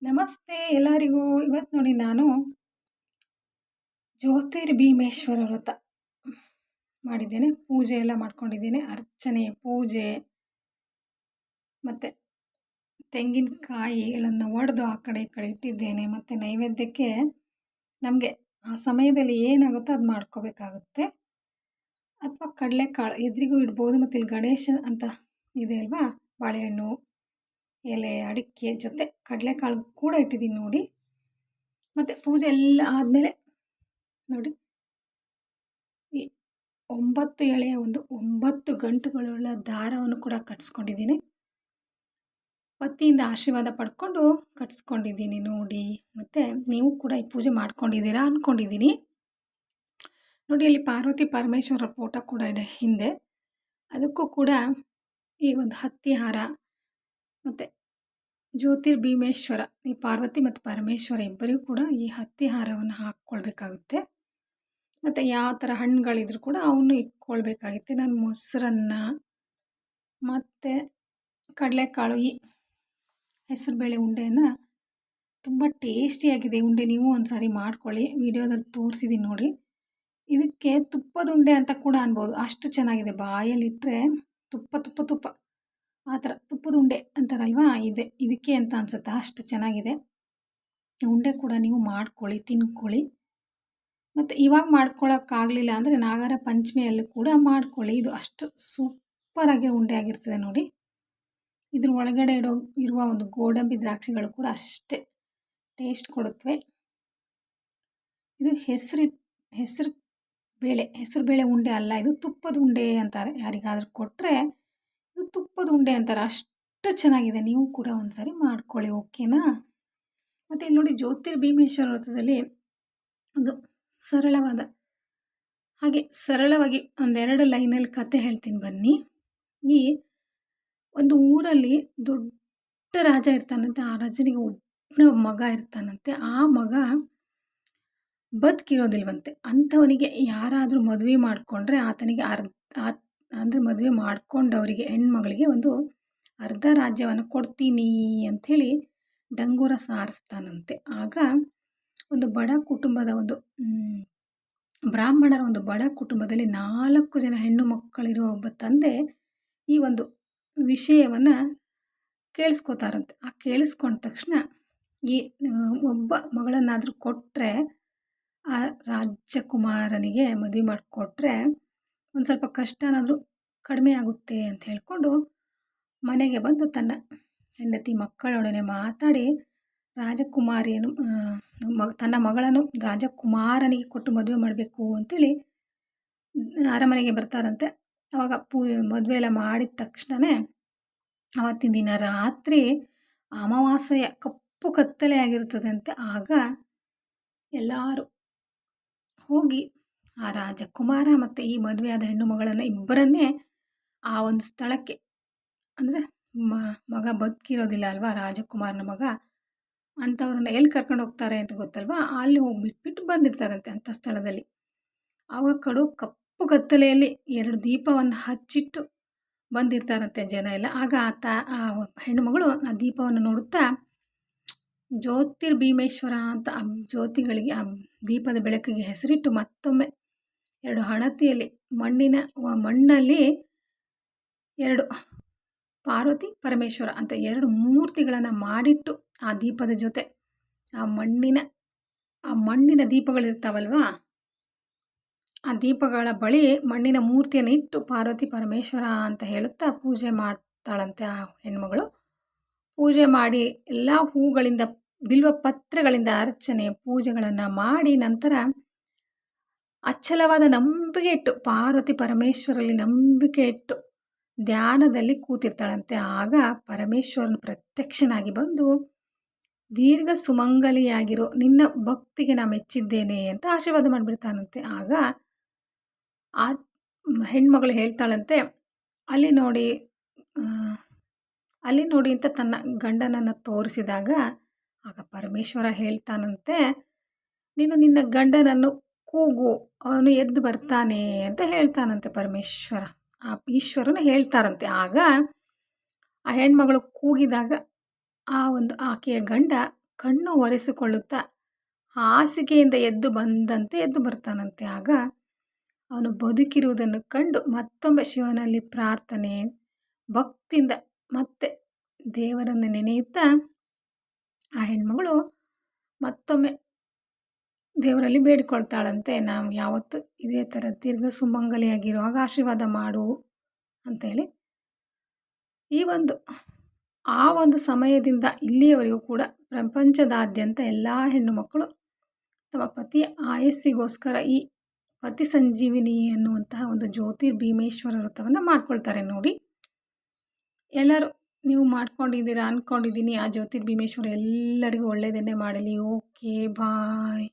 ನಮಸ್ತೆ ಎಲ್ಲರಿಗೂ. ಇವತ್ತು ನೋಡಿ ನಾನು ಜ್ಯೋತಿರ್ಭೀಮೇಶ್ವರ ವ್ರತ ಮಾಡಿದ್ದೇನೆ. ಪೂಜೆ ಎಲ್ಲ ಮಾಡ್ಕೊಂಡಿದ್ದೇನೆ. ಅರ್ಚನೆ, ಪೂಜೆ ಮತ್ತು ತೆಂಗಿನಕಾಯಿಗಳನ್ನು ಒಡೆದು ಆ ಕಡೆ ಈ ಕಡೆ ಇಟ್ಟಿದ್ದೇನೆ. ಮತ್ತು ನೈವೇದ್ಯಕ್ಕೆ ನಮಗೆ ಆ ಸಮಯದಲ್ಲಿ ಏನಾಗುತ್ತೋ ಅದು ಮಾಡ್ಕೋಬೇಕಾಗುತ್ತೆ. ಅಥವಾ ಕಡಲೆಕಾಳು ಎದುರಿಗೂ ಇಡ್ಬೋದು. ಮತ್ತು ಇಲ್ಲಿ ಗಣೇಶ ಅಂತ ಇದೆ ಅಲ್ವಾ, ಬಾಳೆಹಣ್ಣು, ಎಲೆ, ಅಡಿಕೆ ಜೊತೆ ಕಡಲೆಕಾಳು ಕೂಡ ಇಟ್ಟಿದ್ದೀನಿ ನೋಡಿ. ಮತ್ತು ಪೂಜೆ ಎಲ್ಲ ಆದಮೇಲೆ ನೋಡಿ, ಈ 9 ಎಳೆಯ 9 ಗಂಟುಗಳುಳ್ಳ ದಾರವನ್ನು ಕೂಡ ಕಟ್ಸ್ಕೊಂಡಿದ್ದೀನಿ. ಪತಿಯಿಂದ ಆಶೀರ್ವಾದ ಪಡ್ಕೊಂಡು ಕಟ್ಸ್ಕೊಂಡಿದ್ದೀನಿ ನೋಡಿ. ಮತ್ತು ನೀವು ಕೂಡ ಈ ಪೂಜೆ ಮಾಡ್ಕೊಂಡಿದ್ದೀರಾ ಅಂದ್ಕೊಂಡಿದ್ದೀನಿ. ನೋಡಿ, ಅಲ್ಲಿ ಪಾರ್ವತಿ ಪರಮೇಶ್ವರ ಫೋಟೋ ಕೂಡ ಇದೆ ಹಿಂದೆ. ಅದಕ್ಕೂ ಕೂಡ ಈ ಒಂದು ಹತ್ತಿ ಹಾರ ಮತ್ತು ಜ್ಯೋತಿರ್ಭೀಮೇಶ್ವರ, ಈ ಪಾರ್ವತಿ ಮತ್ತು ಪರಮೇಶ್ವರ ಇಬ್ಬರಿಗೂ ಕೂಡ ಈ ಹತ್ತಿ ಹಾರವನ್ನು ಹಾಕ್ಕೊಳ್ಬೇಕಾಗುತ್ತೆ. ಮತ್ತು ಯಾವ ಥರ ಹಣ್ಣುಗಳಿದ್ರು ಕೂಡ ಅವನು ಇಟ್ಕೊಳ್ಬೇಕಾಗುತ್ತೆ. ನಾನು ಮೊಸರನ್ನ ಮತ್ತು ಕಡಲೆಕಾಳು, ಈ ಹೆಸರುಬೇಳೆ ಉಂಡೆಯನ್ನು ತುಂಬ ಟೇಸ್ಟಿಯಾಗಿದೆ ಉಂಡೆ. ನೀವು ಒಂದು ಸಾರಿ ಮಾಡ್ಕೊಳ್ಳಿ, ವಿಡಿಯೋದಲ್ಲಿ ತೋರಿಸಿದ್ದೀನಿ ನೋಡಿ. ಇದಕ್ಕೆ ತುಪ್ಪದ ಉಂಡೆ ಅಂತ ಕೂಡ ಅನ್ಬೋದು, ಅಷ್ಟು ಚೆನ್ನಾಗಿದೆ. ಬಾಯಲ್ಲಿಟ್ಟರೆ ತುಪ್ಪ ತುಪ್ಪ ತುಪ್ಪ ಆ ಥರ ತುಪ್ಪದ ಉಂಡೆ ಅಂತಾರಲ್ವಾ, ಇದಕ್ಕೆ ಅಂತ ಅನ್ಸುತ್ತೆ, ಅಷ್ಟು ಚೆನ್ನಾಗಿದೆ. ಉಂಡೆ ಕೂಡ ನೀವು ಮಾಡ್ಕೊಳ್ಳಿ, ತಿನ್ಕೊಳ್ಳಿ. ಮತ್ತು ಇವಾಗ ಮಾಡ್ಕೊಳ್ಳೋಕ್ಕಾಗಲಿಲ್ಲ ಅಂದರೆ ನಾಗರ ಪಂಚಮಿಯಲ್ಲೂ ಕೂಡ ಮಾಡ್ಕೊಳ್ಳಿ. ಇದು ಅಷ್ಟು ಸೂಪರಾಗಿರೋ ಉಂಡೆ ಆಗಿರ್ತದೆ ನೋಡಿ. ಇದ್ರ ಒಳಗಡೆ ಇರುವ ಒಂದು ಗೋಡಂಬಿ ದ್ರಾಕ್ಷಿಗಳು ಕೂಡ ಅಷ್ಟೇ ಟೇಸ್ಟ್ ಕೊಡುತ್ತವೆ. ಇದು ಹೆಸರು ಬೇಳೆ ಉಂಡೆ ಅಲ್ಲ, ಇದು ತುಪ್ಪದ ಉಂಡೆ ಅಂತಾರೆ. ಯಾರಿಗಾದ್ರೂ ಕೊಟ್ಟರೆ ಇದು ತುಪ್ಪದ ಉಂಡೆ ಅಂತಾರೆ. ಅಷ್ಟು ಚೆನ್ನಾಗಿದೆ. ನೀವು ಕೂಡ ಒಂದ್ಸರಿ ಮಾಡ್ಕೊಳ್ಳಿ, ಓಕೆನಾ? ಮತ್ತು ಇಲ್ಲಿ ನೋಡಿ, ಜ್ಯೋತಿರ್ಭೀಮೇಶ್ವರ ವ್ರತದಲ್ಲಿ ಒಂದು ಸರಳವಾಗಿ ಒಂದೆರಡು ಲೈನಲ್ಲಿ ಕತೆ ಹೇಳ್ತೀನಿ ಬನ್ನಿ. ಈ ಒಂದು ಊರಲ್ಲಿ ದೊಡ್ಡ ರಾಜ ಇರ್ತಾನಂತೆ. ಆ ರಾಜನಿಗೆ ಒಬ್ಬನೇ ಮಗ ಇರ್ತಾನಂತೆ. ಆ ಮಗ ಬದುಕಿರೋದಿಲ್ವಂತೆ. ಅಂಥವನಿಗೆ ಯಾರಾದರೂ ಮದುವೆ ಮಾಡಿಕೊಂಡ್ರೆ ಆತನಿಗೆ ಅಂದರೆ ಮದುವೆ ಮಾಡ್ಕೊಂಡವರಿಗೆ ಹೆಣ್ಮಗಳಿಗೆ ಒಂದು ಅರ್ಧ ರಾಜ್ಯವನ್ನು ಕೊಡ್ತೀನಿ ಅಂಥೇಳಿ ಡಂಗೂರ ಸಾರಿಸ್ತಾನಂತೆ. ಆಗ ಒಂದು ಬಡ ಕುಟುಂಬದ ಬ್ರಾಹ್ಮಣರ ಒಂದು ಬಡ ಕುಟುಂಬದಲ್ಲಿ 4 ಜನ ಹೆಣ್ಣು ಮಕ್ಕಳಿರೋ ಒಬ್ಬ ತಂದೆ ಈ ಒಂದು ವಿಷಯವನ್ನು ಕೇಳಿಸ್ಕೋತಾರಂತೆ. ಆ ಕೇಳಿಸ್ಕೊಂಡ ತಕ್ಷಣ ಈ ಒಬ್ಬ ಮಗಳನ್ನಾದರೂ ಕೊಟ್ಟರೆ, ಆ ರಾಜಕುಮಾರನಿಗೆ ಮದುವೆ ಮಾಡಿಕೊಟ್ರೆ ಒಂದು ಸ್ವಲ್ಪ ಕಷ್ಟನಾದರೂ ಕಡಿಮೆ ಆಗುತ್ತೆ ಅಂತ ಹೇಳ್ಕೊಂಡು ಮನೆಗೆ ಬಂದು ತನ್ನ ಹೆಂಡತಿ ಮಕ್ಕಳೊಡನೆ ಮಾತಾಡಿ ರಾಜಕುಮಾರಿಯನ್ನು ತನ್ನ ಮಗಳನ್ನು ರಾಜಕುಮಾರನಿಗೆ ಕೊಟ್ಟು ಮದುವೆ ಮಾಡಬೇಕು ಅಂತೇಳಿ ಅರಮನೆಗೆ ಬರ್ತಾರಂತೆ. ಆವಾಗ ಮದುವೆ ಎಲ್ಲ ಮಾಡಿದ ತಕ್ಷಣವೇ ಆವತ್ತಿನ ದಿನ ರಾತ್ರಿ ಅಮಾವಾಸ್ಯೆಯ ಕಪ್ಪು ಕತ್ತಲೆ ಆಗಿರ್ತದಂತೆ. ಆಗ ಎಲ್ಲರೂ ಹೋಗಿ ಆ ರಾಜಕುಮಾರ ಮತ್ತು ಈ ಮದುವೆಯಾದ ಹೆಣ್ಣು ಮಗಳನ್ನು ಇಬ್ಬರನ್ನೇ ಆ ಒಂದು ಸ್ಥಳಕ್ಕೆ, ಅಂದರೆ ಮಗ ಬದುಕಿರೋದಿಲ್ಲ ಅಲ್ವಾ ರಾಜಕುಮಾರನ ಮಗ, ಅಂಥವ್ರನ್ನ ಎಲ್ಲಿ ಕರ್ಕೊಂಡು ಹೋಗ್ತಾರೆ ಅಂತ ಗೊತ್ತಲ್ವಾ, ಅಲ್ಲಿ ಹೋಗ್ಬಿಟ್ಬಿಟ್ಟು ಬಂದಿರ್ತಾರಂತೆ ಅಂಥ ಸ್ಥಳದಲ್ಲಿ. ಆವಾಗ ಕಪ್ಪು ಕತ್ತಲೆಯಲ್ಲಿ 2 ದೀಪವನ್ನು ಹಚ್ಚಿಟ್ಟು ಬಂದಿರ್ತಾರಂತೆ ಜನ ಎಲ್ಲ. ಆಗ ಆ ಹೆಣ್ಣುಮಗಳು ಆ ದೀಪವನ್ನು ನೋಡುತ್ತಾ ಜ್ಯೋತಿರ್ಭೀಮೇಶ್ವರ ಅಂತ ಆ ಜ್ಯೋತಿಗಳಿಗೆ, ಆ ದೀಪದ ಬೆಳಕಿಗೆ ಹೆಸರಿಟ್ಟು ಮತ್ತೊಮ್ಮೆ 2 ಹಣತೆಯಲ್ಲಿ ಮಣ್ಣಲ್ಲಿ 2 ಪಾರ್ವತಿ ಪರಮೇಶ್ವರ ಅಂತ 2 ಮೂರ್ತಿಗಳನ್ನು ಮಾಡಿಟ್ಟು ಆ ದೀಪದ ಜೊತೆ ಆ ಮಣ್ಣಿನ ದೀಪಗಳಿರ್ತಾವಲ್ವಾ, ಆ ದೀಪಗಳ ಬಳಿ ಮಣ್ಣಿನ ಮೂರ್ತಿಯನ್ನು ಇಟ್ಟು ಪಾರ್ವತಿ ಪರಮೇಶ್ವರ ಅಂತ ಹೇಳುತ್ತಾ ಪೂಜೆ ಮಾಡ್ತಾಳಂತೆ ಆ ಹೆಣ್ಮಗಳು. ಪೂಜೆ ಮಾಡಿ ಎಲ್ಲ ಹೂಗಳಿಂದ, ಬಿಲ್ವ ಪತ್ರೆಗಳಿಂದ ಅರ್ಚನೆ ಪೂಜೆಗಳನ್ನು ಮಾಡಿ ನಂತರ ಅಚ್ಚಲವಾದ ನಂಬಿಕೆ ಇಟ್ಟು, ಪಾರ್ವತಿ ಪರಮೇಶ್ವರಲ್ಲಿ ನಂಬಿಕೆ ಇಟ್ಟು ಧ್ಯಾನದಲ್ಲಿ ಕೂತಿರ್ತಾಳಂತೆ. ಆಗ ಪರಮೇಶ್ವರನು ಪ್ರತ್ಯಕ್ಷನಾಗಿ ಬಂದು ದೀರ್ಘ ಸುಮಂಗಲಿಯಾಗಿರೋ, ನಿನ್ನ ಭಕ್ತಿಗೆ ನಾ ಮೆಚ್ಚಿದ್ದೇನೆ ಅಂತ ಆಶೀರ್ವಾದ ಮಾಡಿಬಿಡ್ತಾನಂತೆ. ಆಗ ಆ ಹೆಣ್ಮಗಳು ಹೇಳ್ತಾಳಂತೆ, ಅಲ್ಲಿ ನೋಡಿ ಅಂತ ತನ್ನ ಗಂಡನನ್ನು ತೋರಿಸಿದಾಗ ಆಗ ಪರಮೇಶ್ವರ ಹೇಳ್ತಾನಂತೆ, ನೀನು ನಿನ್ನ ಗಂಡನನ್ನು ಕೂಗು, ಅವನು ಎದ್ದು ಬರ್ತಾನೆ ಅಂತ ಹೇಳ್ತಾನಂತೆ ಪರಮೇಶ್ವರ. ಆ ಈಶ್ವರನು ಹೇಳ್ತಾರಂತೆ. ಆಗ ಆ ಹೆಣ್ಮಗಳು ಕೂಗಿದಾಗ ಆ ಒಂದು ಆಕೆಯ ಗಂಡ ಕಣ್ಣು ಒರೆಸಿಕೊಳ್ಳುತ್ತಾ ಹಾಸಿಗೆಯಿಂದ ಎದ್ದು ಬರ್ತಾನಂತೆ. ಆಗ ಅವನು ಬದುಕಿರುವುದನ್ನು ಕಂಡು ಮತ್ತೊಮ್ಮೆ ಶಿವನಲ್ಲಿ ಪ್ರಾರ್ಥನೆ, ಭಕ್ತಿಯಿಂದ ಮತ್ತೆ ದೇವರನ್ನು ನೆನೆಯುತ್ತಾ ಆ ಹೆಣ್ಮಗಳು ಮತ್ತೊಮ್ಮೆ ದೇವರಲ್ಲಿ ಬೇಡಿಕೊಳ್ತಾಳಂತೆ, ನಾವು ಯಾವತ್ತು ಇದೇ ಥರ ದೀರ್ಘ ಸುಮಂಗಲಿಯಾಗಿರುವಾಗ ಆಶೀರ್ವಾದ ಮಾಡು ಅಂತೇಳಿ. ಆ ಒಂದು ಸಮಯದಿಂದ ಇಲ್ಲಿಯವರೆಗೂ ಕೂಡ ಪ್ರಪಂಚದಾದ್ಯಂತ ಎಲ್ಲ ಹೆಣ್ಣು ಮಕ್ಕಳು ತಮ್ಮ ಪತಿಯ ಆಯಸ್ಸಿಗೋಸ್ಕರ ಈ ಪತಿ ಸಂಜೀವಿನಿ ಎನ್ನುವಂತಹ ಒಂದು ಜ್ಯೋತಿರ್ಭೀಮೇಶ್ವರ ವ್ರತವನ್ನು ಮಾಡ್ಕೊಳ್ತಾರೆ ನೋಡಿ. ಎಲ್ಲರೂ ನೀವು ಮಾಡ್ಕೊಂಡಿದ್ದೀರಾ ಅಂದ್ಕೊಂಡಿದ್ದೀನಿ. ಆ ಜ್ಯೋತಿರ್ಭೀಮೇಶ್ವರ ಎಲ್ಲರಿಗೂ ಒಳ್ಳೆಯದನ್ನೇ ಮಾಡಲಿ. ಓಕೆ, ಬಾಯ್.